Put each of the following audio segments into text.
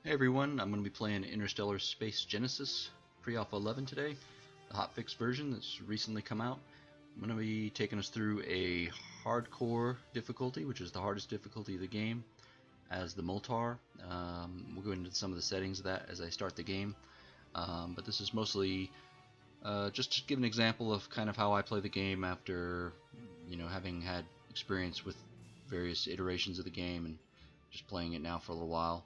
Hey everyone, I'm going to be playing Interstellar Space Genesis Pre-Alpha 11 today, the Hotfix version that's recently come out. I'm going to be taking us through a hardcore difficulty, which is the hardest difficulty of the game, as the Moltar. We'll go into some of the settings of that as I start the game, but this is mostly just to give an example of kind of how I play the game after, having had experience with various iterations of the game and just playing it now for a little while.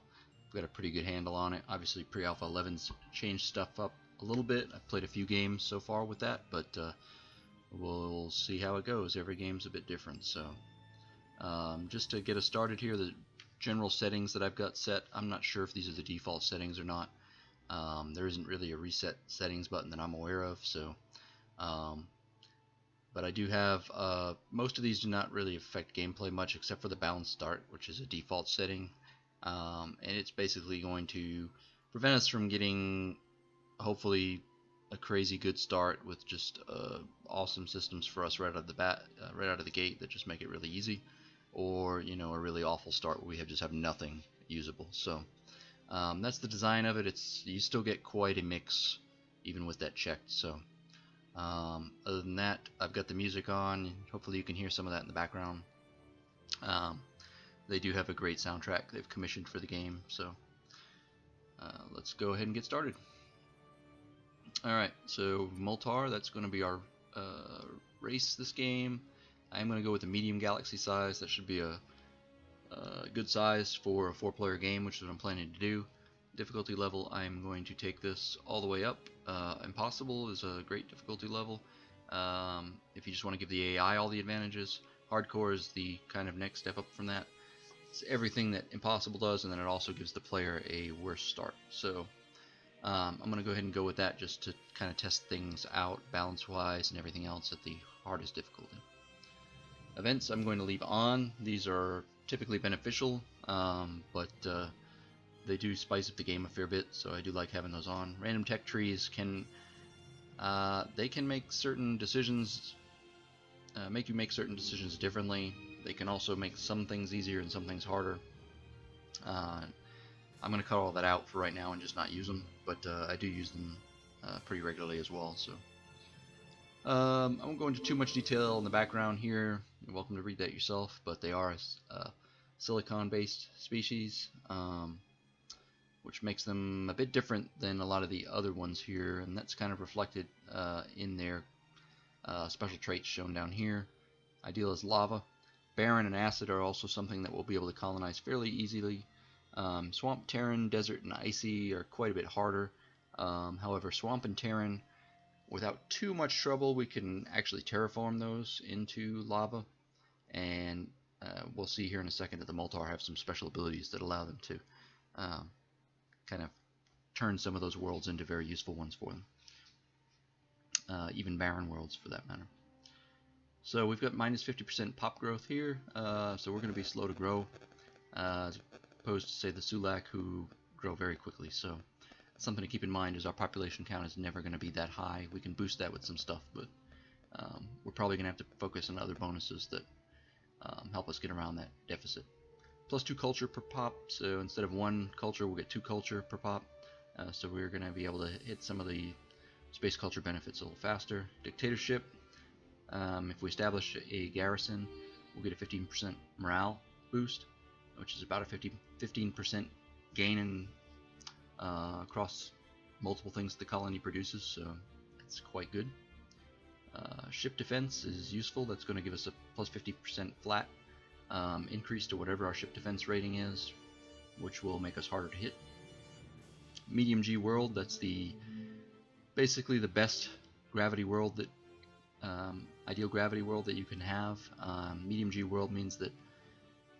Got a pretty good handle on it. Obviously, Pre-Alpha 11's changed stuff up a little bit. I've played a few games so far with that, but we'll see how it goes. Every game's a bit different. So, just to get us started here, the general settings that I've got set, I'm not sure if these are the default settings or not. There isn't really a reset settings button that I'm aware of, so but I do have most of these do not really affect gameplay much except for the balanced start, which is a default setting. And it's basically going to prevent us from getting, hopefully, a crazy good start with just awesome systems for us right out of the right out of the gate that just make it really easy, or a really awful start where we just have nothing usable. So that's the design of it. You still get quite a mix even with that checked. So other than that, I've got the music on. Hopefully you can hear some of that in the background. They do have a great soundtrack they've commissioned for the game, so let's go ahead and get started. Alright, so Moltar, that's going to be our race this game. I'm going to go with a medium galaxy size. That should be a good size for a 4-player game, which is what I'm planning to do. Difficulty level, I'm going to take this all the way up. Impossible is a great difficulty level. If you just want to give the AI all the advantages. Hardcore is the kind of next step up from that. It's everything that Impossible does, and then it also gives the player a worse start. So I'm going to go ahead and go with that just to kind of test things out balance-wise and everything else at the hardest difficulty. Events I'm going to leave on. These are typically beneficial, but they do spice up the game a fair bit, so I do like having those on. Random tech trees can make certain decisions, make you make certain decisions differently. They can also make some things easier and some things harder. I'm going to cut all that out for right now and just not use them, but I do use them pretty regularly as well. So I won't go into too much detail in the background here. You're welcome to read that yourself, but they are silicon-based species, which makes them a bit different than a lot of the other ones here, and that's kind of reflected in their special traits shown down here. Ideal as lava. Barren and acid are also something that we'll be able to colonize fairly easily. Swamp, Terran, Desert, and Icy are quite a bit harder. However, Swamp and Terran, without too much trouble, we can actually terraform those into lava. And we'll see here in a second that the Moltar have some special abilities that allow them to kind of turn some of those worlds into very useful ones for them. Even barren worlds, for that matter. So we've got minus 50% pop growth here, so we're going to be slow to grow, as opposed to, say, the Sulak, who grow very quickly. So something to keep in mind is our population count is never going to be that high. We can boost that with some stuff, but we're probably going to have to focus on other bonuses that help us get around that deficit. Plus 2 culture per pop, so instead of 1 culture, we'll get 2 culture per pop. So we're going to be able to hit some of the space culture benefits a little faster. Dictatorship. If we establish a garrison, we'll get a 15% morale boost, which is about a 15% gain in, across multiple things the colony produces, so that's quite good. Ship defense is useful. That's going to give us a plus 50% flat increase to whatever our ship defense rating is, which will make us harder to hit. Medium G world, that's basically the best gravity world that ideal gravity world that you can have. Medium G world means that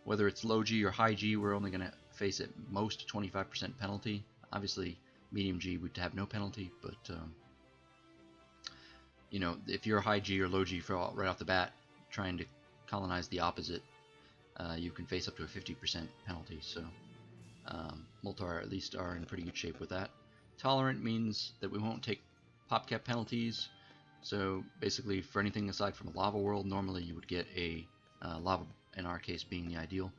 whether it's low G or high G, we're only going to face at most 25% penalty. Obviously, medium G would have no penalty, but if you're high G or low G right off the bat, trying to colonize the opposite, you can face up to a 50% penalty. So Moltar at least are in pretty good shape with that. Tolerant means that we won't take pop cap penalties. So basically, for anything aside from a lava world, normally you would get a lava, in our case being the ideal.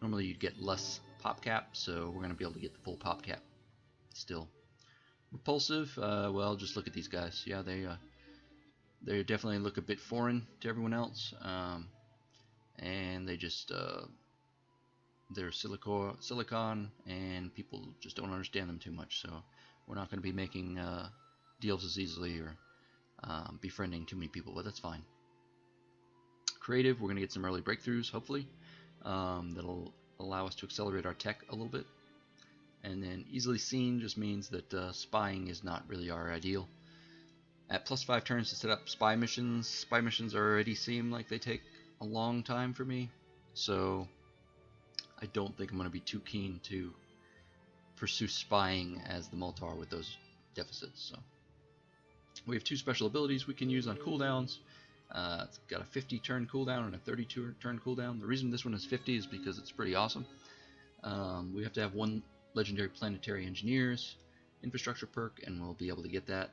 Normally you'd get less pop cap, so we're going to be able to get the full pop cap still. Repulsive, well, just look at these guys. Yeah, they definitely look a bit foreign to everyone else, and they just they're silicon, and people just don't understand them too much. So we're not going to be making deals as easily or befriending too many people, but that's fine. Creative, we're going to get some early breakthroughs, hopefully, that'll allow us to accelerate our tech a little bit. And then easily seen just means that spying is not really our ideal. At +5 turns to set up spy missions already seem like they take a long time for me, so I don't think I'm going to be too keen to pursue spying as the Moltar with those deficits. So we have 2 special abilities we can use on cooldowns. It's got a 50 turn cooldown and a 32 turn cooldown. The reason this one is 50 is because it's pretty awesome. We have to have 1 legendary planetary engineers infrastructure perk, and we'll be able to get that,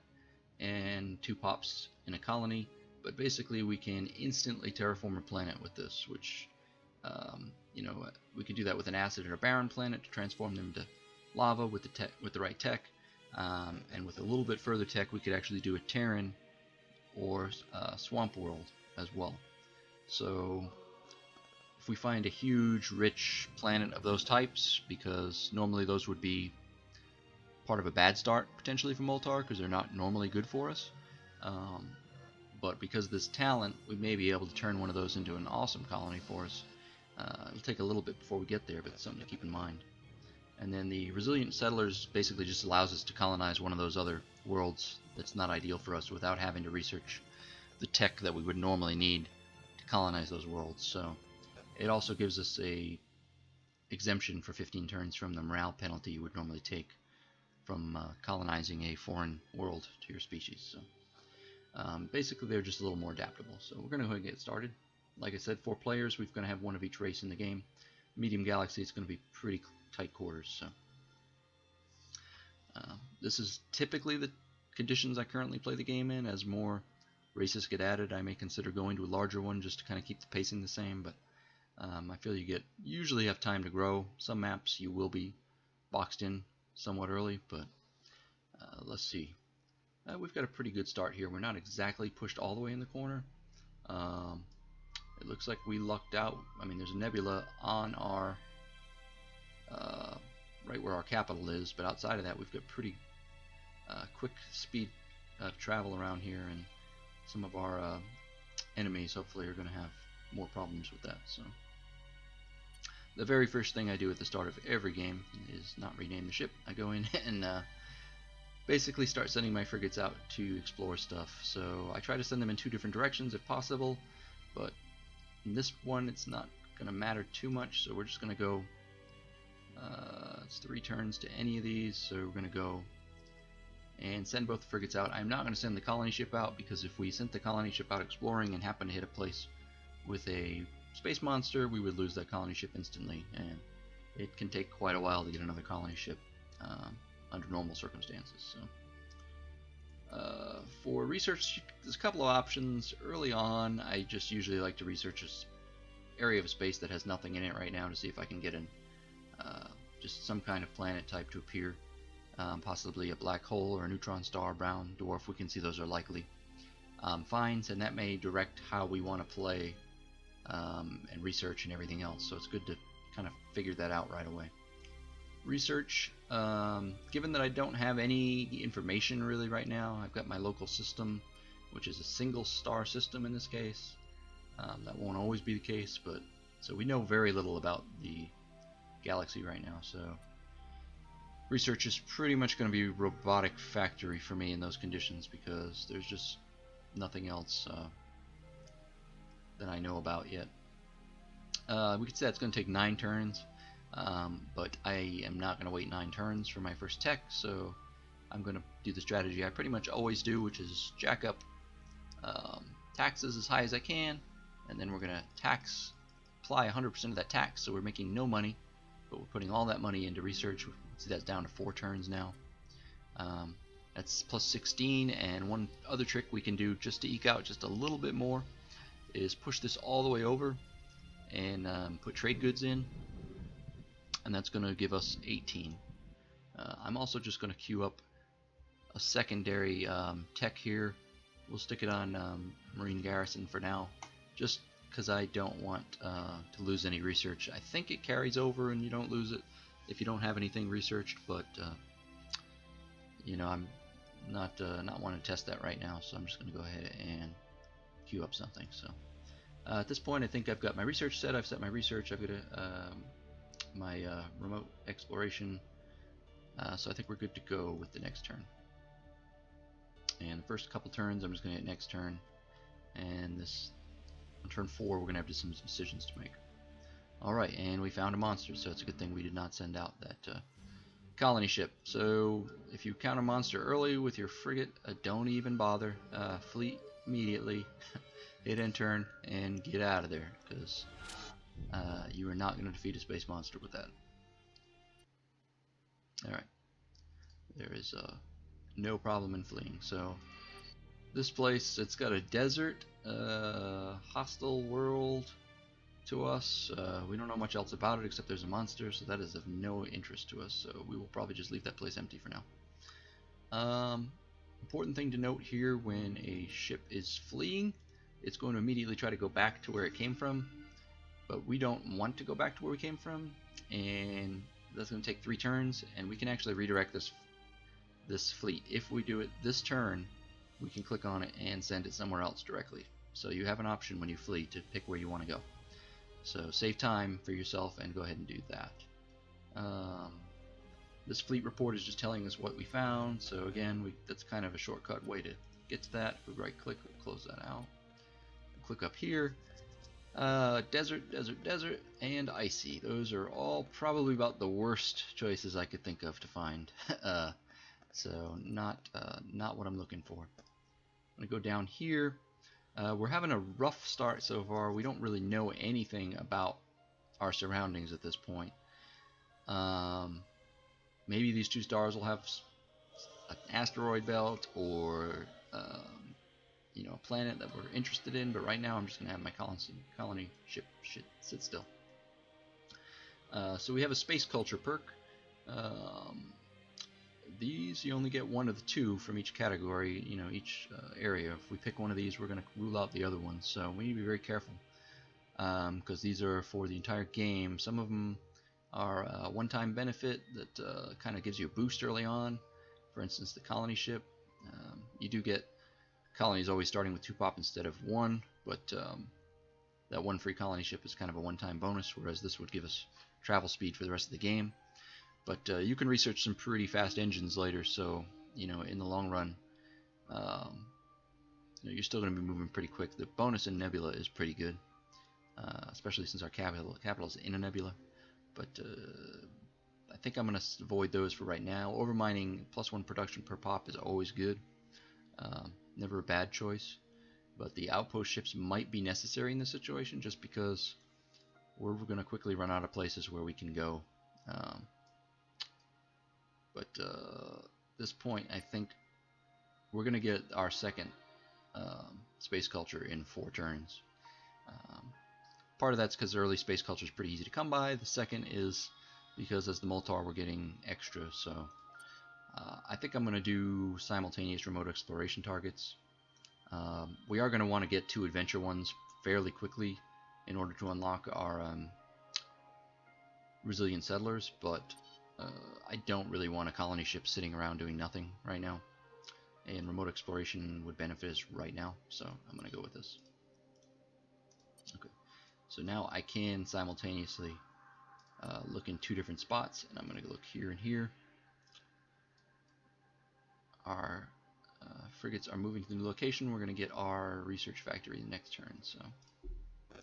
and 2 pops in a colony. But basically we can instantly terraform a planet with this, which you know, we could do that with an acid or a barren planet to transform them to lava with the right tech, and with a little bit further tech we could actually do a Terran or swamp world as well. So if we find a huge rich planet of those types, because normally those would be part of a bad start potentially for Moltar because they're not normally good for us, but because of this talent we may be able to turn one of those into an awesome colony for us. It'll take a little bit before we get there, but it's something to keep in mind. And then the Resilient Settlers basically just allows us to colonize one of those other worlds that's not ideal for us without having to research the tech that we would normally need to colonize those worlds. So it also gives us a exemption for 15 turns from the morale penalty you would normally take from colonizing a foreign world to your species. So basically they're just a little more adaptable. So we're going to go ahead and get started. Like I said, 4 players. We're going to have 1 of each race in the game. Medium Galaxy, it's going to be pretty tight quarters. So this is typically the conditions I currently play the game in. As more races get added, I may consider going to a larger one just to kind of keep the pacing the same, but I feel you usually have time to grow. Some maps you will be boxed in somewhat early, but let's see. We've got a pretty good start here. We're not exactly pushed all the way in the corner. It looks like we lucked out. I mean, there's a nebula on our right where our capital is, but outside of that we've got pretty quick speed travel around here, and some of our enemies hopefully are going to have more problems with that. So the very first thing I do at the start of every game is not rename the ship. I go in and basically start sending my frigates out to explore stuff. So I try to send them in 2 different directions if possible, but in this one it's not going to matter too much, so we're just going to go it's 3 turns to any of these, so we're going to go and send both the frigates out. I'm not going to send the colony ship out, because if we sent the colony ship out exploring and happen to hit a place with a space monster, we would lose that colony ship instantly, and it can take quite a while to get another colony ship under normal circumstances. So for research, there's a couple of options. Early on, I just usually like to research this area of space that has nothing in it right now to see if I can get an just some kind of planet type to appear, possibly a black hole or a neutron star, brown dwarf. We can see those are likely finds, and that may direct how we want to play and research and everything else. So it's good to kind of figure that out right away. Research, given that I don't have any information really right now, I've got my local system, which is a single star system in this case. That won't always be the case, but so we know very little about the galaxy right now. So research is pretty much going to be robotic factory for me in those conditions, because there's just nothing else that I know about yet. We could say it's going to take 9 turns. But I am not going to wait 9 turns for my first tech, so I'm going to do the strategy I pretty much always do, which is jack up taxes as high as I can, and then we're going to apply 100% of that tax, so we're making no money, but we're putting all that money into research. See, that's down to 4 turns now. That's plus 16, and one other trick we can do just to eke out just a little bit more is push this all the way over and put trade goods in. and that's going to give us 18. I'm also just going to queue up a secondary tech here. We'll stick it on Marine Garrison for now, just because I don't want to lose any research. I think it carries over and you don't lose it if you don't have anything researched, but you know, I'm not wanting to test that right now, so I'm just going to go ahead and queue up something. So at this point, I think I've got my research set. I've set my research. I've got my remote exploration. So I think we're good to go with the next turn. And the first couple turns, I'm just going to hit next turn. And this on turn 4, we're going to have some decisions to make. Alright, and we found a monster, so it's a good thing we did not send out that colony ship. So if you count a monster early with your frigate, don't even bother. Fleet immediately, hit end turn, and get out of there, because you are not going to defeat a space monster with that. Alright, there is no problem in fleeing. So this place, it's got a desert, hostile world to us. We don't know much else about it except there's a monster, so that is of no interest to us, so we will probably just leave that place empty for now. Important thing to note here: when a ship is fleeing, it's going to immediately try to go back to where it came from, but we don't want to go back to where we came from, and that's going to take 3 turns, and we can actually redirect this fleet. If we do it this turn, we can click on it and send it somewhere else directly. So you have an option when you flee to pick where you want to go. So save time for yourself and go ahead and do that. This fleet report is just telling us what we found, so again, that's kind of a shortcut way to get to that. If we right click, we'll close that out. Click up here. Desert, desert, desert, and icy. Those are all probably about the worst choices I could think of to find. So not what I'm looking for. I'm gonna go down here. We're having a rough start so far. We don't really know anything about our surroundings at this point. Maybe these 2 stars will have an asteroid belt, or you know, a planet that we're interested in, but right now I'm just gonna have my colony ship sit still. So we have a space culture perk. These, you only get 1 of the 2 from each category, you know, each area. If we pick one of these, we're going to rule out the other ones, so we need to be very careful, because these are for the entire game. Some of them are a one-time benefit that kind of gives you a boost early on. For instance, the colony ship. You do get colonies always starting with 2 pop instead of 1, but that 1 free colony ship is kind of a one-time bonus, whereas this would give us travel speed for the rest of the game. But you can research some pretty fast engines later, so you know, in the long run, you know, you're still going to be moving pretty quick. The bonus in Nebula is pretty good, especially since our capital is in a nebula. But I think I'm going to avoid those for right now. Overmining +1 production per pop is always good, never a bad choice. But the outpost ships might be necessary in this situation, just because we're going to quickly run out of places where we can go. But this point, I think we're going to get our second space culture in 4 turns. Part of that's because early space culture is pretty easy to come by. The second is because as the Moltar we're getting extra. So I think I'm going to do simultaneous remote exploration targets. We are going to want to get 2 adventure ones fairly quickly in order to unlock our resilient settlers, but I don't really want a colony ship sitting around doing nothing right now, and remote exploration would benefit us right now, so I'm going to go with this. Okay, so now I can simultaneously look in 2 different spots, and I'm going to look here and here. Our frigates are moving to the new location. We're going to get our research factory the next turn, so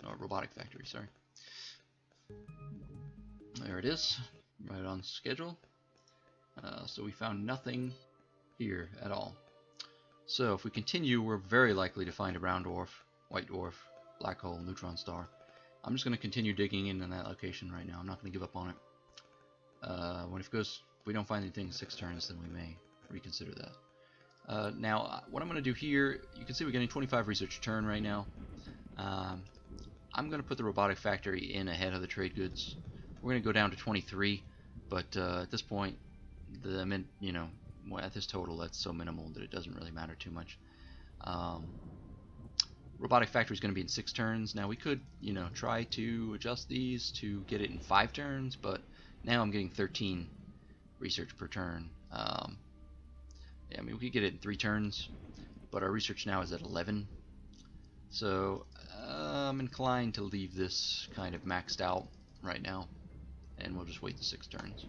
or robotic factory, sorry. There it is. Right on schedule. So we found nothing here at all. So if we continue, we're very likely to find a brown dwarf, white dwarf, black hole, neutron star. I'm just going to continue digging in that location right now. I'm not going to give up on it. If we don't find anything in 6 turns, then we may reconsider that. Now, what I'm going to do here, you can see we're getting 25 research a turn right now. I'm going to put the robotic factory in ahead of the trade goods. We're going to go down to 23, but at this point, at this total, that's so minimal that it doesn't really matter too much. Robotic factory is going to be in 6 turns. Now we could, try to adjust these to get it in 5 turns, but now I'm getting 13 research per turn. Yeah, I mean, we could get it in 3 turns, but our research now is at 11. So I'm inclined to leave this kind of maxed out right now, and we'll just wait the 6 turns.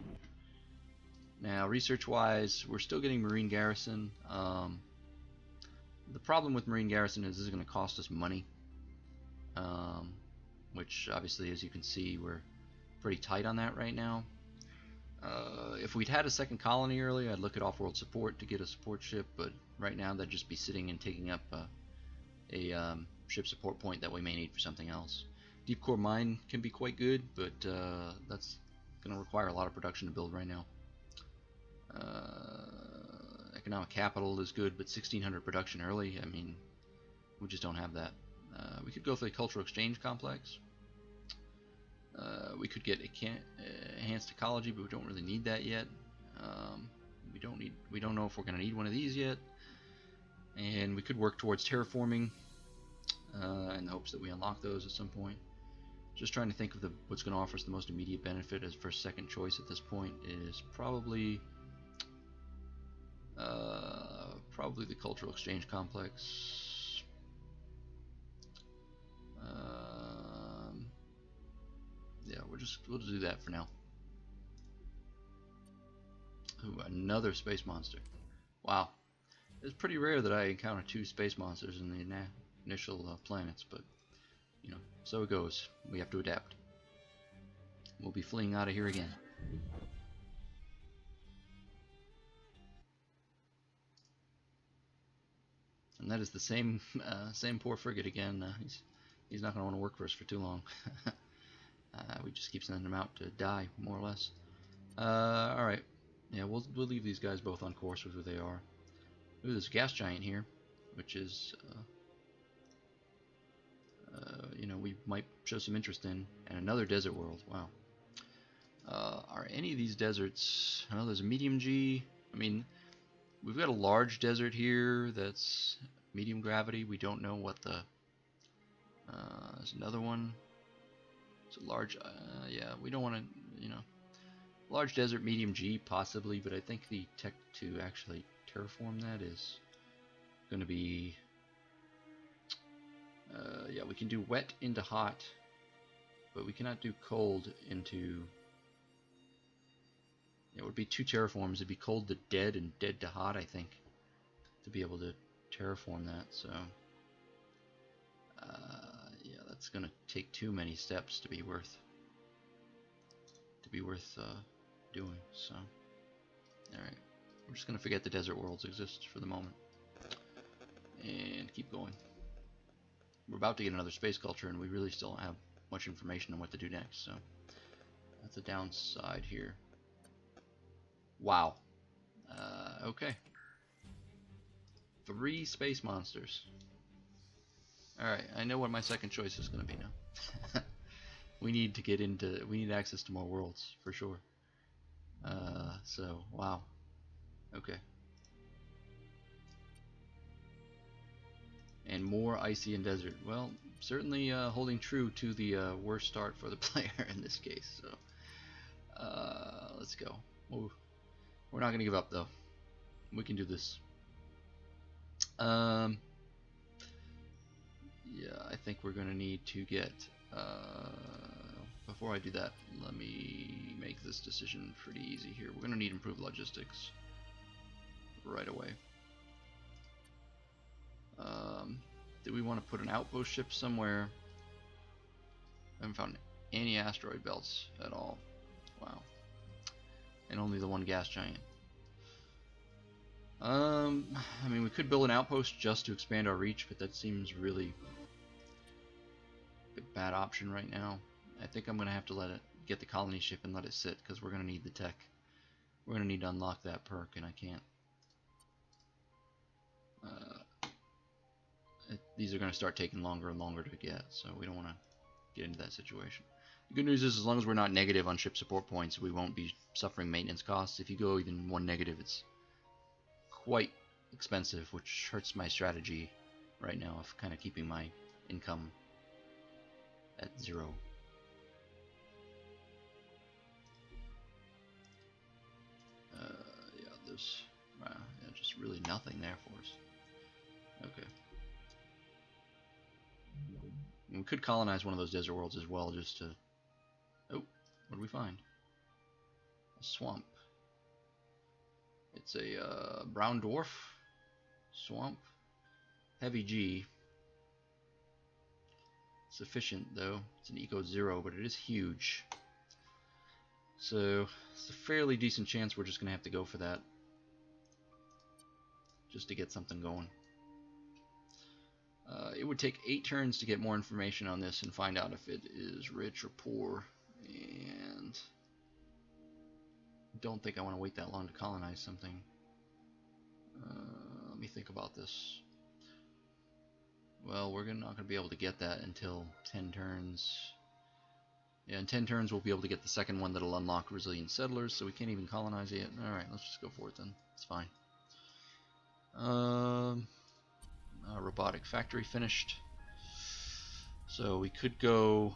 Now, research-wise, we're still getting Marine Garrison. The problem with Marine Garrison is this is going to cost us money, which obviously, as you can see, we're pretty tight on that right now. If we'd had a second colony early, I'd look at off-world support to get a support ship, but right now that'd just be sitting and taking up a ship support point that we may need for something else. Deep core mine can be quite good, but that's going to require a lot of production to build right now. Economic capital is good, but 1600 production early, I mean, we just don't have that. We could go for the cultural exchange complex. We could get enhanced ecology, but we don't really need that yet. We don't know if we're going to need one of these yet. And we could work towards terraforming in the hopes that we unlock those at some point. Just trying to think of what's going to offer us the most immediate benefit as first second choice at this point is probably the cultural exchange complex. Yeah, we'll do that for now. Ooh, another space monster. Wow, it's pretty rare that I encounter 2 space monsters in the initial planets, but so it goes. We have to adapt. We'll be fleeing out of here again. And that is the same poor frigate again. He's not going to want to work for us for too long. We just keep sending him out to die, more or less. All right. Yeah, we'll leave these guys both on course with who they are. Ooh, there's a gas giant here, which is we might show some interest in, and another desert world. Wow. Are any of these deserts? Oh, there's a medium G. I mean, we've got a large desert here that's medium gravity. We don't know what the. There's another one. It's a large. Yeah, we don't want to. Large desert, medium G, possibly, but I think the tech to actually terraform that is going to be. Yeah, we can do wet into hot, but we cannot do cold into. It would be 2 terraforms. It'd be cold to dead and dead to hot, I think, to be able to terraform that. So, yeah, that's gonna take too many steps to be worth doing. So, all right, we're just gonna forget the desert worlds exist for the moment and keep going. We're about to get another space culture, and we really still don't have much information on what to do next. So, that's a downside here. Wow. Okay. 3 space monsters. Alright, I know what my second choice is going to be now. We need access to more worlds, for sure. So, wow. Okay. And more icy and desert. Well, certainly holding true to the worst start for the player in this case. So, let's go. Ooh. We're not going to give up, though. We can do this. Yeah, I think we're going to need to get... before I do that, let me make this decision pretty easy here. We're going to need improved logistics right away. Do we want to put an outpost ship somewhere? I haven't found any asteroid belts at all. Wow. And only the one gas giant. I mean, we could build an outpost just to expand our reach, but that seems really a bad option right now. I think I'm going to have to get the colony ship and let it sit, because we're going to need the tech. We're going to need to unlock that perk, and I can't. These are going to start taking longer and longer to get, so we don't want to get into that situation. The good news is, as long as we're not negative on ship support points, we won't be suffering maintenance costs. If you go even one negative, it's quite expensive, which hurts my strategy right now of kind of keeping my income at 0. Yeah, there's yeah, just really nothing there for us. Okay. And we could colonize one of those desert worlds as well, just to... Oh, what do we find? A swamp. It's a brown dwarf swamp. Heavy G. Sufficient, though. It's an eco 0, but it is huge. So, it's a fairly decent chance we're just going to have to go for that. Just to get something going. It would take 8 turns to get more information on this and find out if it is rich or poor. And I don't think I want to wait that long to colonize something. Let me think about this. Well, we're not going to be able to get that until 10 turns. Yeah, in 10 turns we'll be able to get the second one that'll unlock resilient settlers, so we can't even colonize it yet. Alright, let's just go for it then. It's fine. Robotic factory finished. So we could go...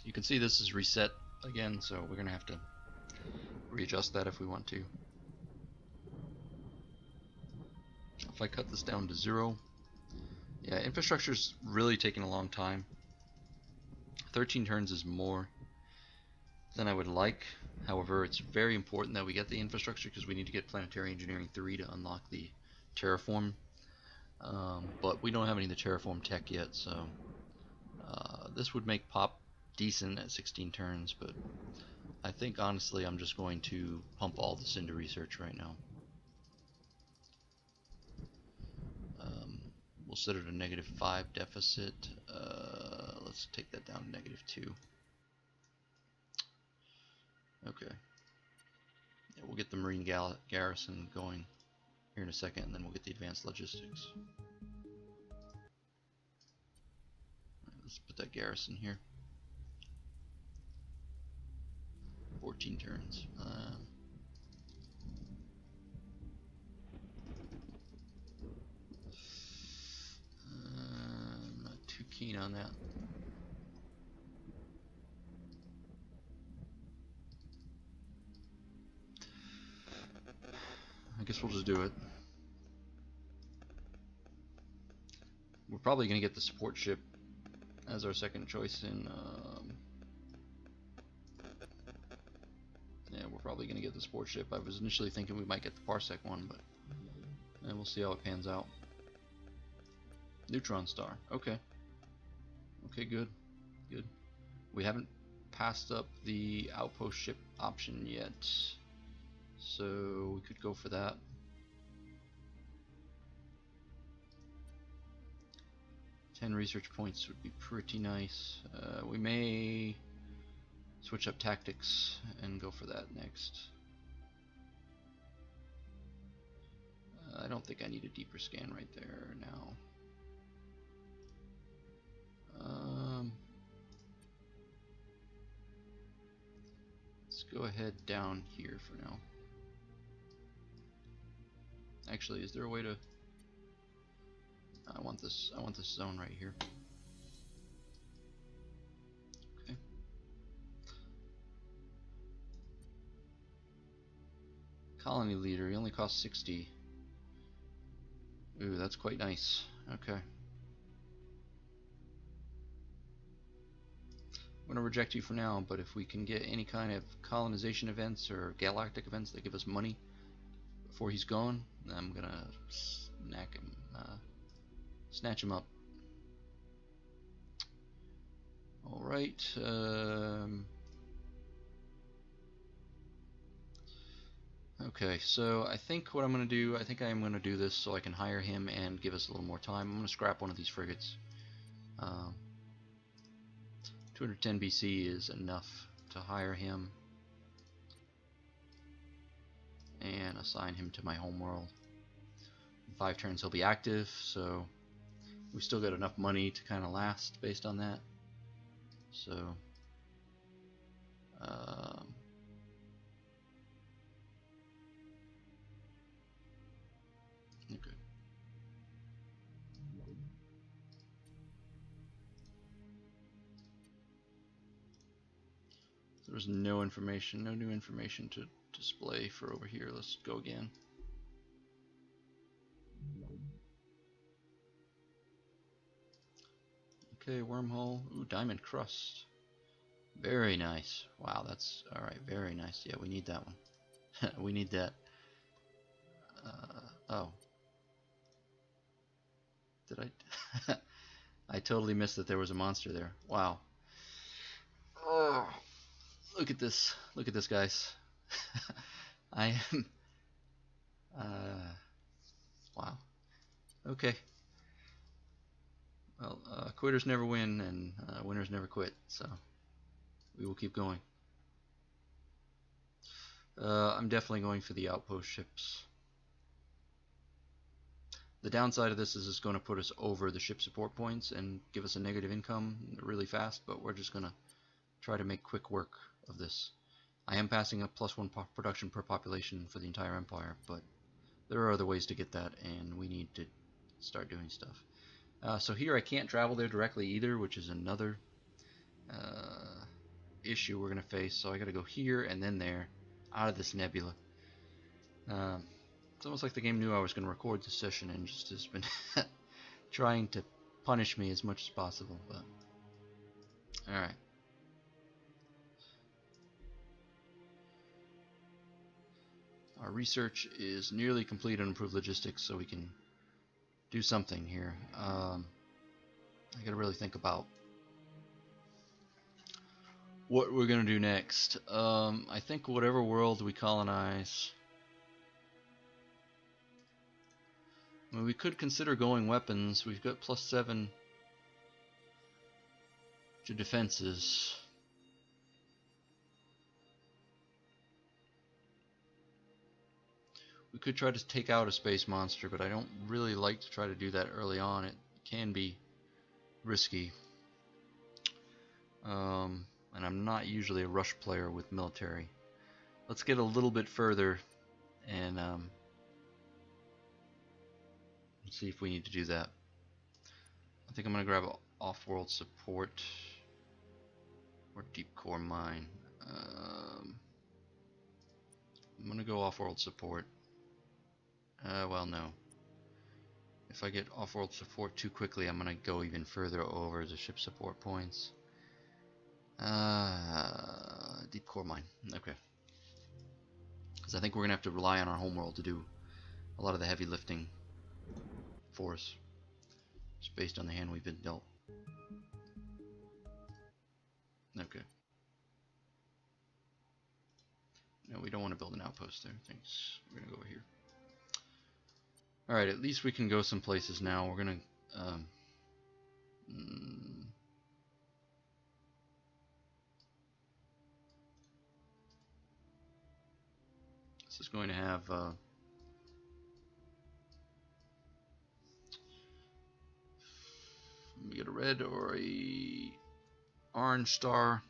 You can see this is reset again, so we're going to have to readjust that if we want to. If I cut this down to 0, yeah, infrastructure's really taking a long time. 13 turns is more than I would like. However, it's very important that we get the infrastructure because we need to get Planetary Engineering 3 to unlock the terraform. But we don't have any of the terraform tech yet, so this would make pop decent at 16 turns, but I think honestly I'm just going to pump all this into research right now. We'll set it a -5 deficit. Let's take that down to -2. Okay. Yeah, we'll get the Marine garrison going here in a second, and then we'll get the advanced logistics. Right, let's put that garrison here. 14 turns. I'm not too keen on that. I guess we'll just do it. We're probably going to get the support ship as our second choice in... yeah, we're probably going to get the support ship. I was initially thinking we might get the Parsec one, but we'll see how it pans out. Neutron star. Okay. Okay, good. Good. We haven't passed up the outpost ship option yet, so we could go for that. Ten research points would be pretty nice. We may switch up tactics and go for that next. I don't think I need a deeper scan right there now. Let's go ahead down here for now. Actually, is there a way to... I want this zone right here. Okay. Colony leader, he only costs 60. Ooh, that's quite nice. Okay. I'm going to reject you for now, but if we can get any kind of colonization events or galactic events that give us money before he's gone, I'm going to snatch him up. Alright. Okay, so I think what I'm going to do, I think I am going to do this so I can hire him and give us a little more time. I'm going to scrap one of these frigates. 210 BC is enough to hire him and assign him to my homeworld. In 5 turns he'll be active, so we still got enough money to kind of last based on that. So, um, okay. There was no information, no new information to display for over here. Let's go again. Okay, wormhole. Ooh, diamond crust. Very nice. Wow, that's alright. Very nice. Yeah, we need that one. We need that. Oh. Did I? I totally missed that there was a monster there. Wow. Oh, look at this. Look at this, guys. I am. Wow. Okay. Well, quitters never win, and winners never quit. So we will keep going. I'm definitely going for the outpost ships. The downside of this is it's going to put us over the ship support points and give us a negative income really fast, but we're just going to try to make quick work of this. I am passing a +1 production per population for the entire empire, but there are other ways to get that, and we need to start doing stuff. So here I can't travel there directly either, which is another issue we're going to face. So I got to go here and then there, out of this nebula. It's almost like the game knew I was going to record this session and just has been trying to punish me as much as possible. But alright. Our research is nearly complete on improved logistics, so we can do something here. I gotta really think about what we're gonna do next. I think whatever world we colonize, I mean, we could consider going weapons. We've got +7 to defenses. We could try to take out a space monster, but I don't really like to try to do that early on. It can be risky. And I'm not usually a rush player with military. Let's get a little bit further and see if we need to do that. I think I'm going to grab off-world support or deep core mine. I'm going to go off-world support. Well, no. If I get off-world support too quickly, I'm going to go even further over the ship support points. Deep core mine. Okay. Because I think we're going to have to rely on our homeworld to do a lot of the heavy lifting for us. Just based on the hand we've been dealt. Okay. No, we don't want to build an outpost there. Thanks. We're going to go over here. Alright, at least we can go some places now. We're going to... this is going to have... we get a red or a orange star.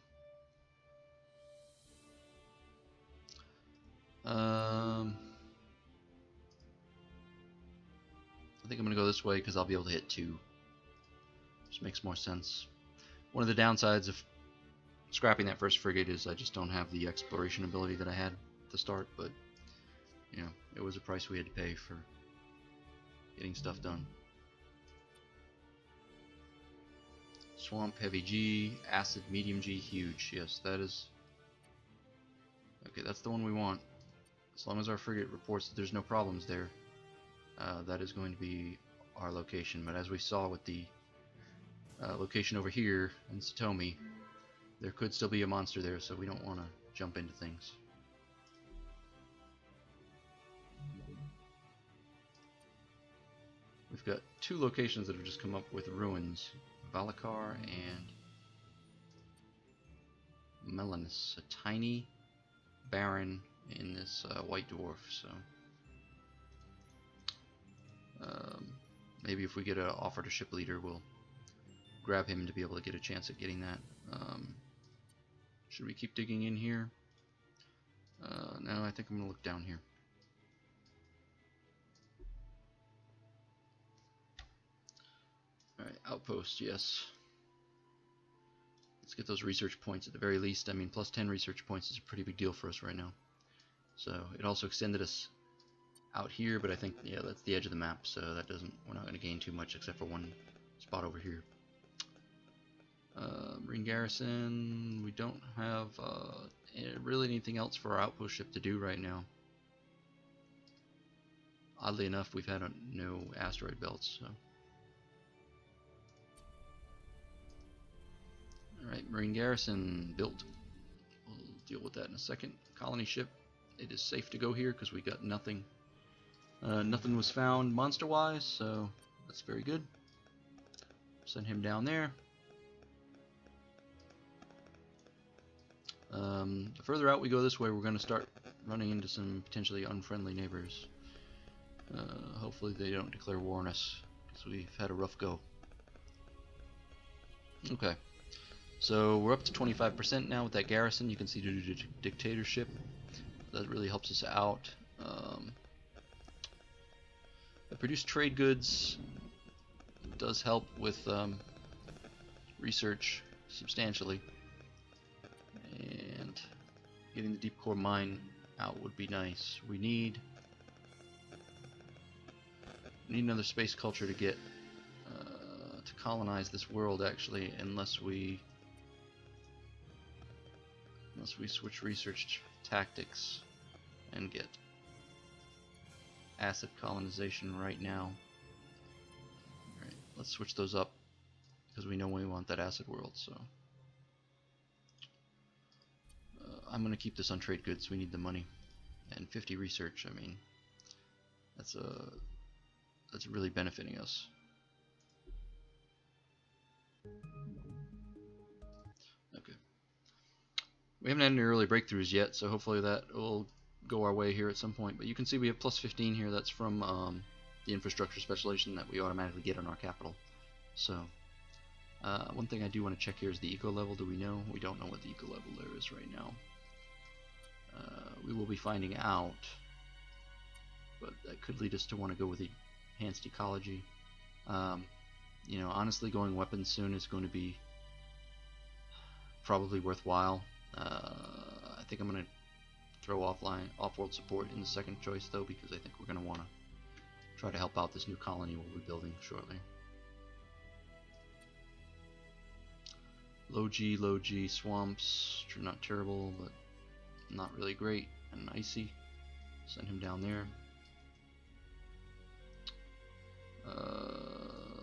I think I'm going to go this way because I'll be able to hit 2. Just makes more sense. One of the downsides of scrapping that first frigate is I just don't have the exploration ability that I had at the start, but you know, it was a price we had to pay for getting stuff done. Swamp, heavy G, acid, medium G, huge. Yes, that is... okay, that's the one we want. As long as our frigate reports that there's no problems there, that is going to be our location. But as we saw with the location over here in Satomi, there could still be a monster there, so we don't want to jump into things. We've got 2 locations that have just come up with ruins. Valakar and Melanus, a tiny baron in this white dwarf. So maybe if we get an offer to ship leader, we'll grab him to be able to get a chance at getting that. Should we keep digging in here? No, I think I'm going to look down here. Alright, outpost, yes. Let's get those research points at the very least. I mean, plus 10 research points is a pretty big deal for us right now. So it also extended us out here, but I think, yeah, that's the edge of the map, so that doesn't, we're not going to gain too much except for one spot over here. Marine garrison, we don't have really anything else for our outpost ship to do right now. Oddly enough, we've had no asteroid belts, so. Alright, Marine garrison built. We'll deal with that in a second. Colony ship, it is safe to go here because we got nothing. Nothing was found monster-wise, so that's very good. Send him down there. The further out we go this way, we're going to start running into some potentially unfriendly neighbors. Hopefully they don't declare war on us, because we've had a rough go. Okay, so we're up to 25% now with that garrison. You can see due to dictatorship, that really helps us out. I produce trade goods. It does help with research substantially. And getting the deep core mine out would be nice. We need another space culture to get to colonize this world, actually, unless we switch research tactics and get acid colonization right now. Alright, let's switch those up because we know we want that acid world, so I'm going to keep this on trade goods. We need the money. And 50 research, I mean, that's really benefiting us. Okay. We haven't had any early breakthroughs yet, so hopefully that will go our way here at some point. But you can see we have plus 15 here. That's from the infrastructure specialization that we automatically get on our capital. So one thing I do want to check here is the eco level. Do we know? We don't know what the eco level there is right now. We will be finding out, but that could lead us to want to go with enhanced ecology. You know, honestly, going weapons soon is going to be probably worthwhile. I think I'm going to throw off-world support in the second choice, though, because I think we're going to want to try to help out this new colony we'll be building shortly. Low G swamps, which are not terrible, but not really great, and icy. Send him down there.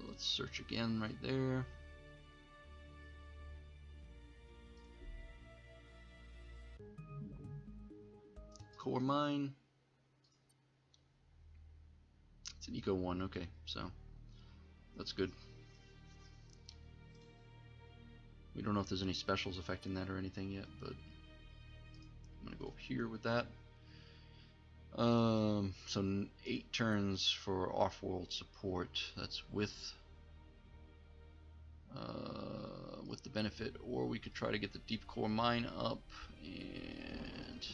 Let's search again right there. Core mine. It's an eco one, okay, so that's good. We don't know if there's any specials affecting that or anything yet, but I'm gonna go here with that. So 8 turns for off-world support. That's with the benefit, or we could try to get the deep core mine up and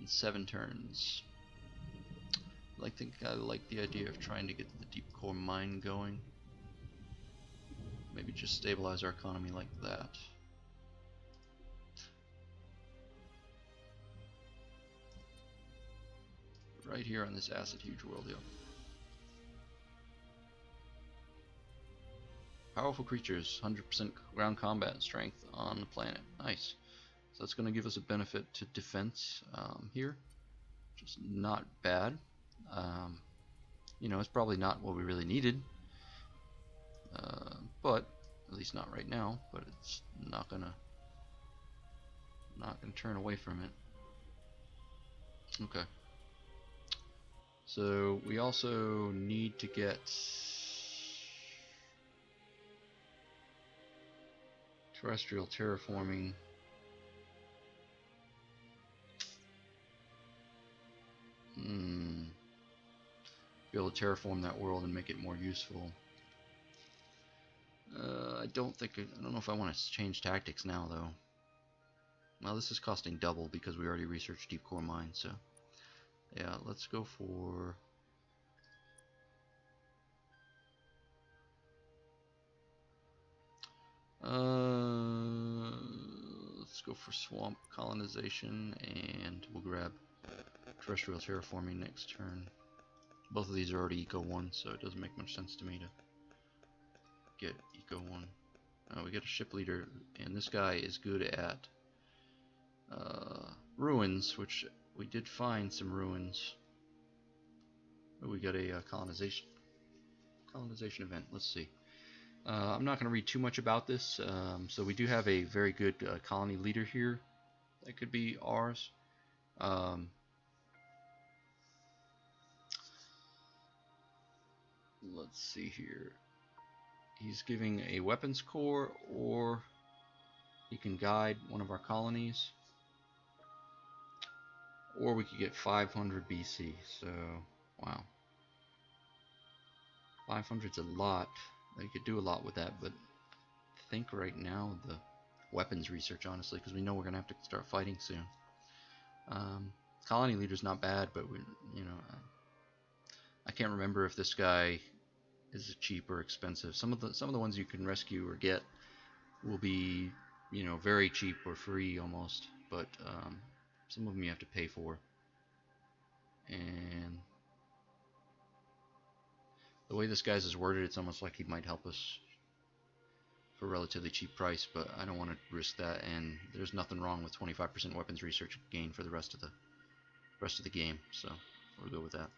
in 7 turns. I like the idea of trying to get the deep core mine going. Maybe just stabilize our economy like that. Right here on this acid huge world, yeah. Powerful creatures, 100% ground combat strength on the planet. Nice. So that's going to give us a benefit to defense here, which is not bad. You know, it's probably not what we really needed, but at least not right now. But it's not gonna turn away from it. Okay. So we also need to get terrestrial terraforming. be able to terraform that world and make it more useful. I don't know if I want to change tactics now though. Well, this is costing double because we already researched deep core mines, so yeah, let's go for let's go for swamp colonization, and we'll grab terrestrial terraforming next turn. Both of these are already Eco 1, so it doesn't make much sense to me to get Eco 1. We get a ship leader, and this guy is good at ruins, which we did find some ruins. Oh, we got a colonization event. Let's see. I'm not going to read too much about this. So we do have a very good colony leader here. That could be ours. Let's see here. He's giving a weapons core, or he can guide one of our colonies, or we could get 500 BC. So wow, 500's a lot. They could do a lot with that, but I think right now the weapons research, honestly, because we know we're gonna have to start fighting soon. Colony leader's not bad, but I can't remember if this guy is cheap or expensive. Some of the ones you can rescue or get will be, very cheap or free almost, but some of them you have to pay for. And the way this guy's is worded, it's almost like he might help us for a relatively cheap price, but I don't want to risk that. And there's nothing wrong with 25% weapons research gain for the rest of the game, so we'll go with that.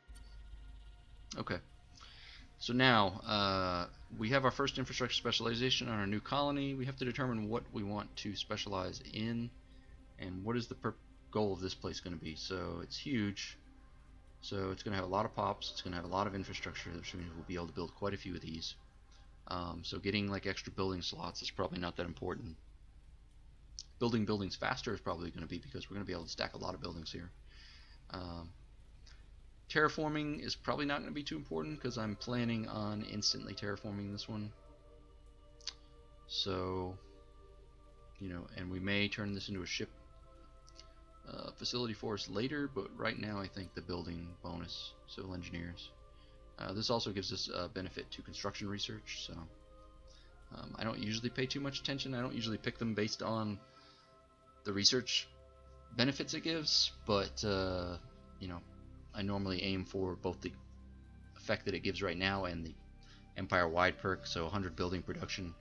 Okay. So now, we have our first infrastructure specialization on our new colony. We have to determine what we want to specialize in, and what is the goal of this place going to be. So it's huge, so it's going to have a lot of pops, it's going to have a lot of infrastructure, which means we'll be able to build quite a few of these. So getting like extra building slots is probably not that important. Building buildings faster is probably going to be, because we're going to be able to stack a lot of buildings here. Terraforming is probably not going to be too important, because I'm planning on instantly terraforming this one. So, and we may turn this into a ship facility for us later, but right now I think the building bonus, civil engineers. This also gives us a benefit to construction research, so I don't usually pay too much attention. I don't usually pick them based on the research benefits it gives, but I normally aim for both the effect that it gives right now and the empire-wide perk. So 100 building production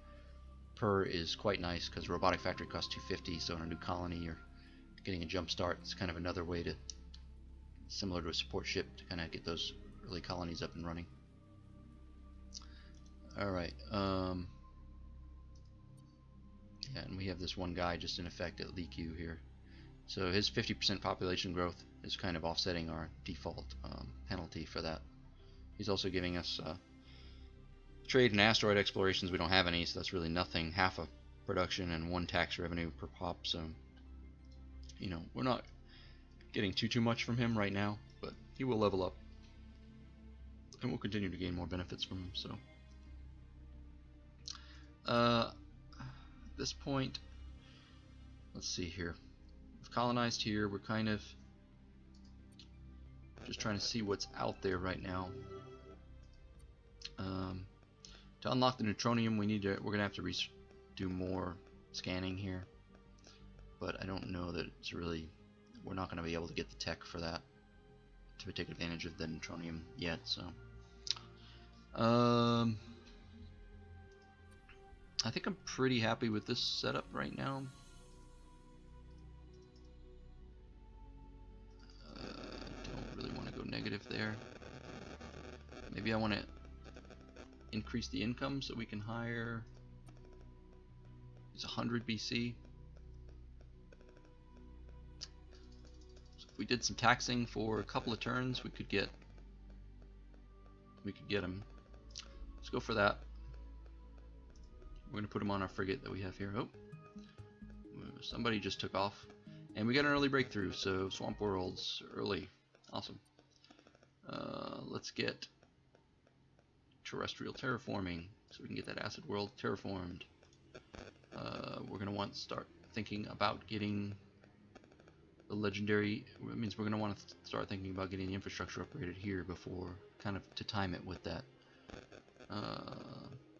per is quite nice, because robotic factory costs 250, so in a new colony you're getting a jump start. It's kind of another way to, similar to a support ship, to kind of get those early colonies up and running. Alright, yeah, and we have this one guy just in effect at LeQ here. So his 50% population growth is kind of offsetting our default penalty for that. He's also giving us trade and asteroid explorations. We don't have any, so that's really nothing. Half a production and 1 tax revenue per pop, so we're not getting too much from him right now, but he will level up and we'll continue to gain more benefits from him. So at this point, let's see here. We've colonized here. We're kind of just trying to see what's out there right now. To unlock the neutronium, we're gonna have to do more scanning here, but I don't know that it's really, we're not gonna be able to get the tech for that to take advantage of the neutronium yet. So I think I'm pretty happy with this setup right now. Don't really want to go negative there. Maybe I want to increase the income so we can hire. It's 100 BC. So if we did some taxing for a couple of turns, we could get him. Let's go for that. We're going to put him on our frigate that we have here. Oh, somebody just took off. And we got an early breakthrough, so Swamp World's early. Awesome. Let's get terrestrial terraforming, so we can get that acid world terraformed. We're going to want to start thinking about getting the legendary. It means we're going to want to start thinking about getting the infrastructure upgraded here before, kind of to time it with that.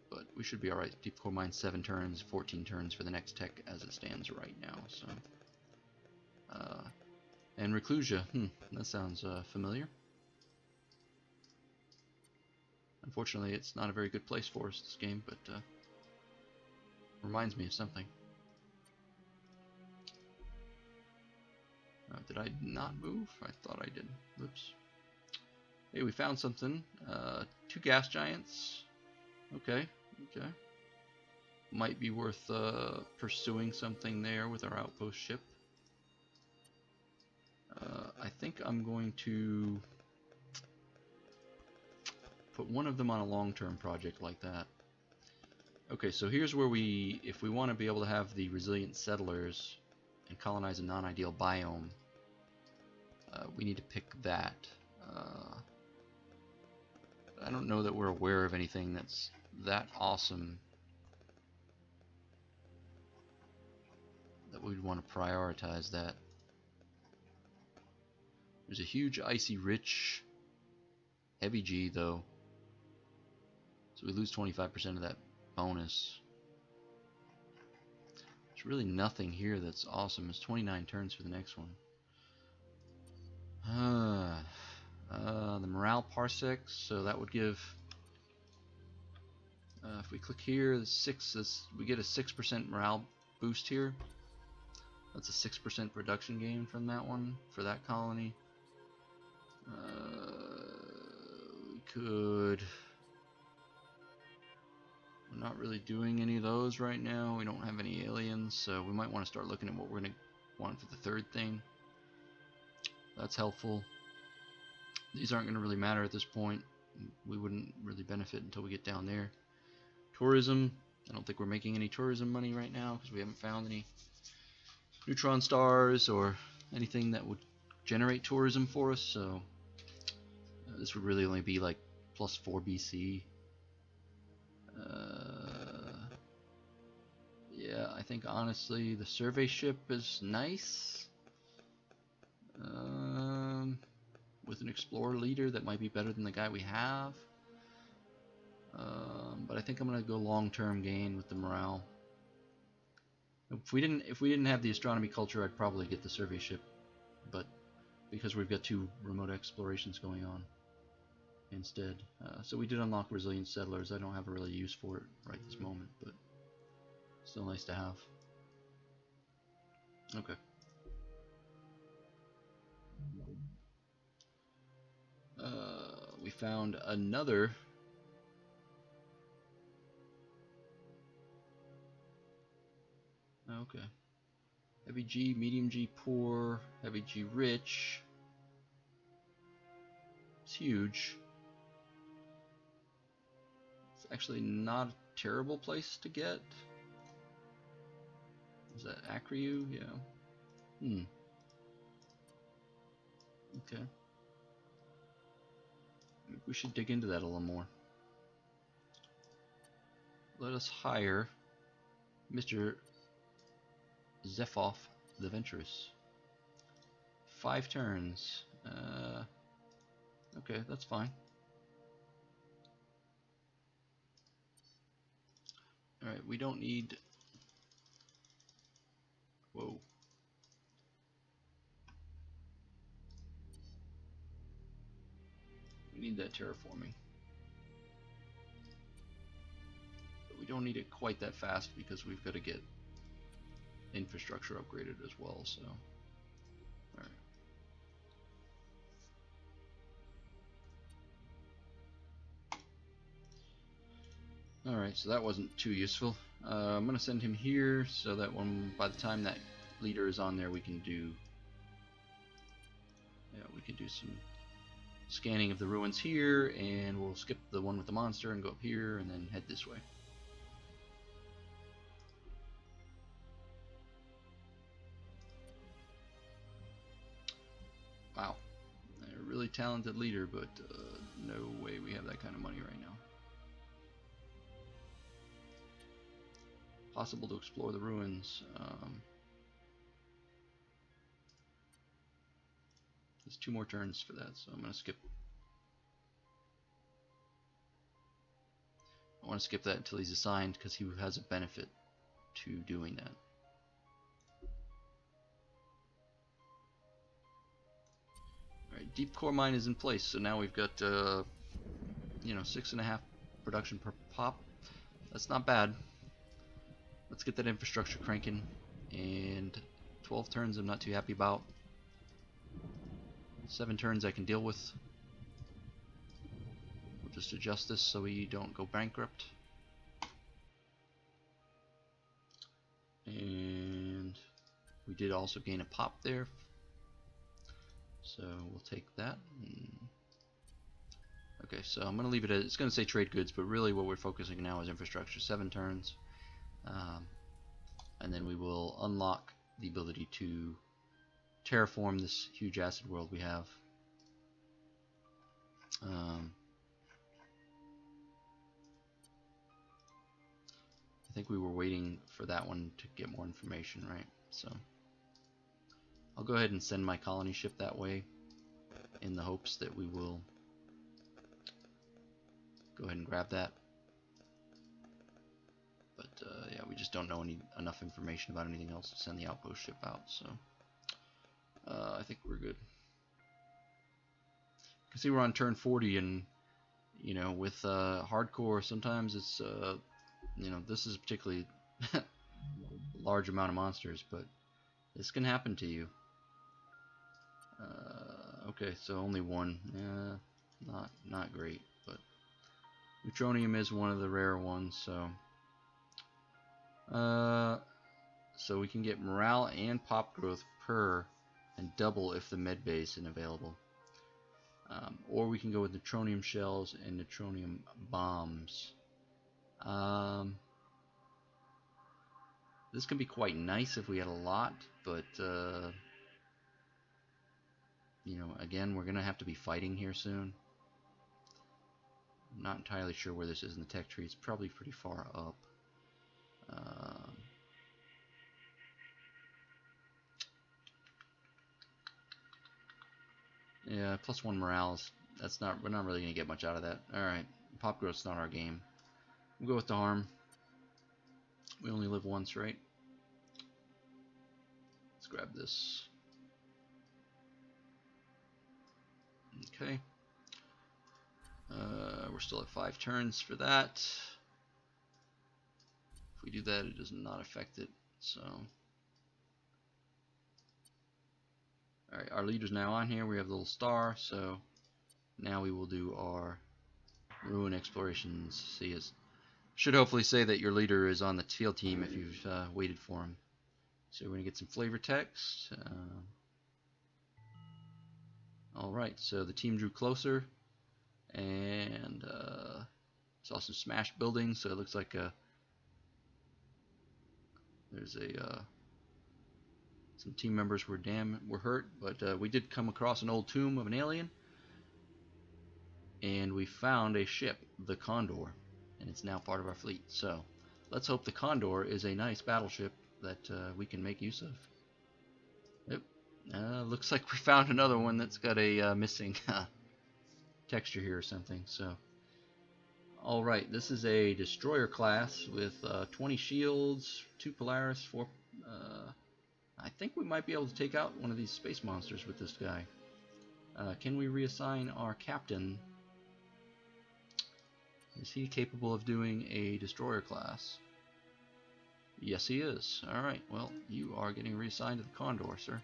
But we should be alright. Deep core mine 7 turns, 14 turns for the next tech as it stands right now. So, and Reclusia, that sounds familiar. Unfortunately, it's not a very good place for us, this game, but reminds me of something. Did I not move? I thought I did. Whoops. Hey, we found something. 2 gas giants. Okay, okay. Might be worth pursuing something there with our outpost ship. I think I'm going to put one of them on a long-term project like that. Okay, so here's where if we want to be able to have the resilient settlers and colonize a non-ideal biome, we need to pick that. I don't know that we're aware of anything that's that awesome that we'd want to prioritize that. There's a huge icy rich heavy G though, so we lose 25% of that bonus. There's really nothing here that's awesome. It's 29 turns for the next one. The morale parsecs, so that would give, if we click here, we get a 6% morale boost here. That's a 6% production gain from that one, for that colony. We're not really doing any of those right now. We don't have any aliens, so we might want to start looking at what we're going to want for the third thing. That's helpful. These aren't going to really matter at this point. We wouldn't really benefit until we get down there. Tourism. I don't think we're making any tourism money right now because we haven't found any neutron stars or anything that would generate tourism for us. So this would really only be like plus 4 BC. Yeah, I think honestly the survey ship is nice. With an explorer leader that might be better than the guy we have. But I think I'm gonna go long-term gain with the morale. If we didn't have the astronomy culture, I'd probably get the survey ship, but because we've got 2 remote explorations going on instead. So we did unlock resilient settlers. I don't have a really use for it right this moment, but still nice to have. Okay. We found another okay. Heavy G, medium G poor, heavy G rich. It's huge. It's actually not a terrible place to get. Is that Acryu? Yeah. Okay. Maybe we should dig into that a little more. Let us hire Mr. Zephoff the Venturous. 5 turns. Okay, that's fine. Alright, we don't need... Whoa. We need that terraforming. But we don't need it quite that fast because we've got to get infrastructure upgraded as well, so... Alright. Alright, so that wasn't too useful. I'm going to send him here so that by the time that leader is on there, we can do some scanning of the ruins here, and we'll skip the one with the monster and go up here and then head this way. Wow, a really talented leader, but no way we have that kind of money right now. Possible to explore the ruins. There's 2 more turns for that, so I'm going to skip. I want to skip that until he's assigned because he has a benefit to doing that. Alright, deep core mine is in place, so now we've got 6.5 production per pop. That's not bad. Let's get that infrastructure cranking. And 12 turns I'm not too happy about. 7 turns I can deal with. We'll just adjust this so we don't go bankrupt. And we did also gain a pop there. So we'll take that. Okay, so I'm going to leave it as, it's going to say trade goods, but really what we're focusing now is infrastructure. 7 turns. And then we will unlock the ability to terraform this huge acid world we have. I think we were waiting for that one to get more information, right? So I'll go ahead and send my colony ship that way in the hopes that we will go ahead and grab that. But yeah, we just don't know enough information about anything else to send the outpost ship out, so I think we're good. You can see we're on turn 40, and with hardcore, sometimes it's this is a particularly large amount of monsters, but this can happen to you. Okay, so only 1. Yeah, not great, but neutronium is one of the rare ones, so we can get morale and pop growth per and double if the med bay isn't available. Or we can go with neutronium shells and neutronium bombs. This can be quite nice if we had a lot, but again, we're gonna have to be fighting here soon. I'm not entirely sure where this is in the tech tree. It's probably pretty far up. Yeah, +1 morale. We're not really gonna get much out of that. All right, pop growth's not our game. We'll go with the harm. We only live once, right? Let's grab this. Okay. We're still at 5 turns for that. If we do that, it does not affect it. So, all right, our leader's now on here. We have the little star. So now we will do our ruin explorations. See, it should hopefully say that your leader is on the field team if you've waited for him. So we're gonna get some flavor text. All right, so the team drew closer, and saw some smashed buildings. So it looks like there's some team members were hurt, but we did come across an old tomb of an alien, and we found a ship, the Condor, and it's now part of our fleet. So let's hope the Condor is a nice battleship that we can make use of. Yep. Looks like we found another one that's got a missing texture here or something. So, all right, this is a destroyer class with 20 shields, 2 Polaris, 4. I think we might be able to take out one of these space monsters with this guy. Can we reassign our captain? Is he capable of doing a destroyer class? Yes, he is. All right. Well, you are getting reassigned to the Condor, sir.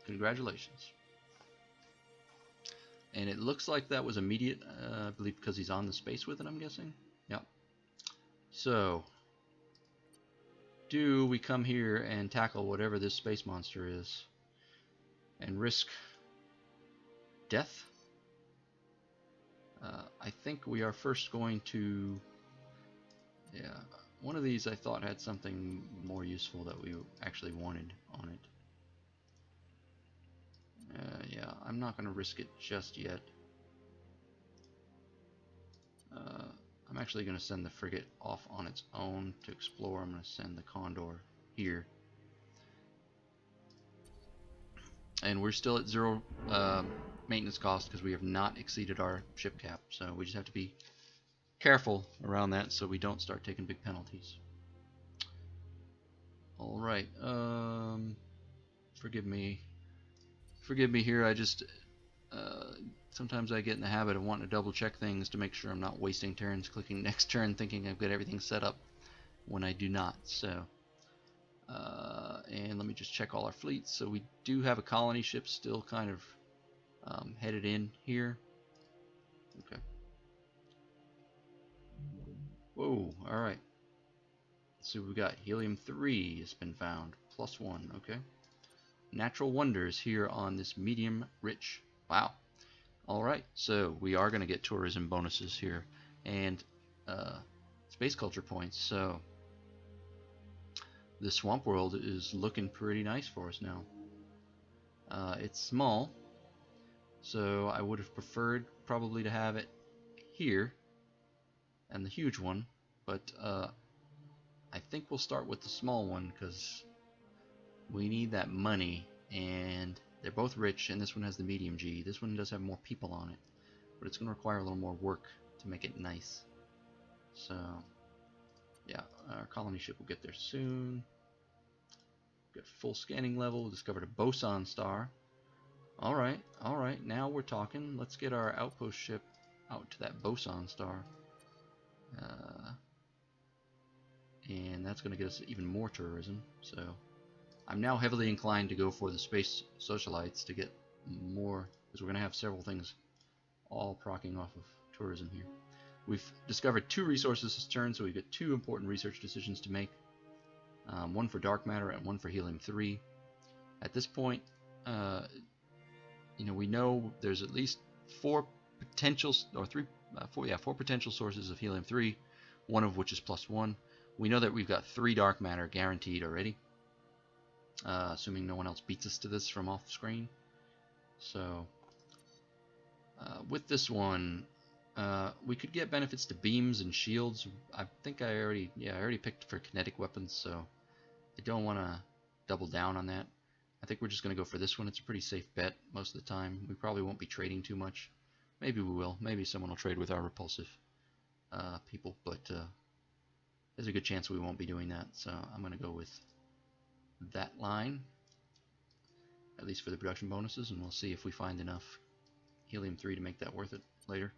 Congratulations. And it looks like that was immediate, I believe, because he's on the space with it, I'm guessing. Yep. So, do we come here and tackle whatever this space monster is and risk death? I think we are first going to... Yeah, one of these I thought had something more useful that we actually wanted on it. Yeah, I'm not going to risk it just yet. I'm I'm actually going to send the frigate off on its own to explore. I'm going to send the Condor here. And we're still at 0 maintenance cost because we have not exceeded our ship cap. So we just have to be careful around that so we don't start taking big penalties. Alright, forgive me here. I just sometimes I get in the habit of wanting to double check things to make sure I'm not wasting turns clicking next turn thinking I've got everything set up when I do not. So and let me just check all our fleets. So we do have a colony ship still kind of headed in here. Okay. Whoa, alright. So we've got helium-3 has been found. +1, okay. Natural wonders here on this medium rich. Wow. Alright, so we are going to get tourism bonuses here. And space culture points. So the swamp world is looking pretty nice for us now. It's small, so I would have preferred probably to have it here and the huge one, but I think we'll start with the small one because we need that money, and they're both rich, and this one has the medium G. This one does have more people on it, but it's going to require a little more work to make it nice. So yeah, our colony ship will get there soon. Got full scanning level. Discovered a boson star. Alright, now we're talking. Let's get our outpost ship out to that boson star. And that's going to get us even more tourism. So I'm now heavily inclined to go for the space socialites to get more, because we're going to have several things all proccing off of tourism here. We've discovered 2 resources this turn, so we've got 2 important research decisions to make. One for dark matter and one for helium-3. At this point, we know there's at least 4 potential sources of helium-3, one of which is +1. We know that we've got 3 dark matter guaranteed already, assuming no one else beats us to this from off screen. So with this one, we could get benefits to beams and shields. I think I already picked for kinetic weapons, so I don't want to double down on that. I think we're just going to go for this one. It's a pretty safe bet most of the time. We probably won't be trading too much. Maybe we will. Maybe someone will trade with our repulsive people, but there's a good chance we won't be doing that. So I'm going to go with that line, at least for the production bonuses, and we'll see if we find enough helium-3 to make that worth it later.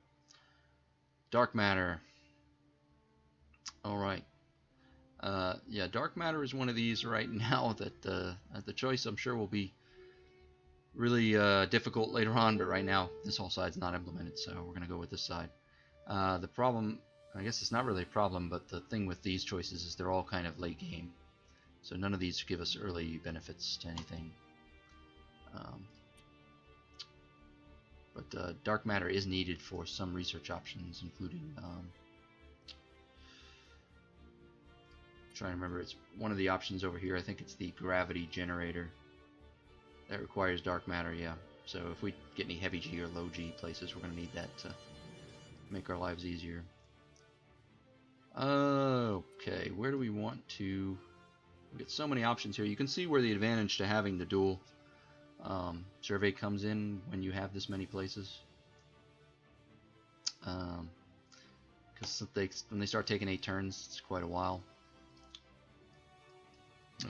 Dark matter. Alright. Yeah, dark matter is one of these right now that the choice I'm sure will be really difficult later on, but right now this whole side's not implemented, so we're going to go with this side. The problem, I guess it's not really a problem, but the thing with these choices is they're all kind of late game, so none of these give us early benefits to anything. But dark matter is needed for some research options, including trying to remember, it's one of the options over here. I think it's the gravity generator that requires dark matter. Yeah, so if we get any heavy G or low G places, we're going to need that to make our lives easier. Okay, where do we want to? We get so many options here. You can see where the advantage to having the dual survey comes in when you have this many places, because when they start taking 8 turns, it's quite a while.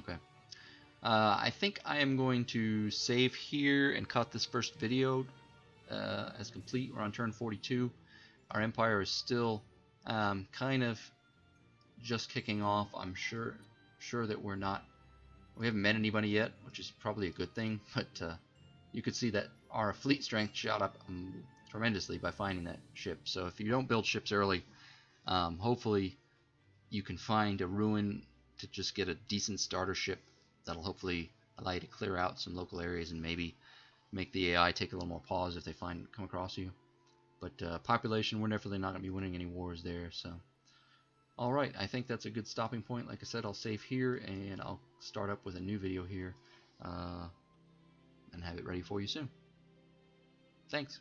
Okay, I think I am going to save here and cut this first video as complete. We're on turn 42. Our empire is still kind of just kicking off. I'm sure that we haven't met anybody yet, which is probably a good thing, but you could see that our fleet strength shot up tremendously by finding that ship. So if you don't build ships early, hopefully you can find a ruin to just get a decent starter ship that'll hopefully allow you to clear out some local areas and maybe make the AI take a little more pause if they come across you. But population, we're definitely not going to be winning any wars there. So, alright, I think that's a good stopping point. Like I said, I'll save here and I'll start up with a new video here and have it ready for you soon. Thanks.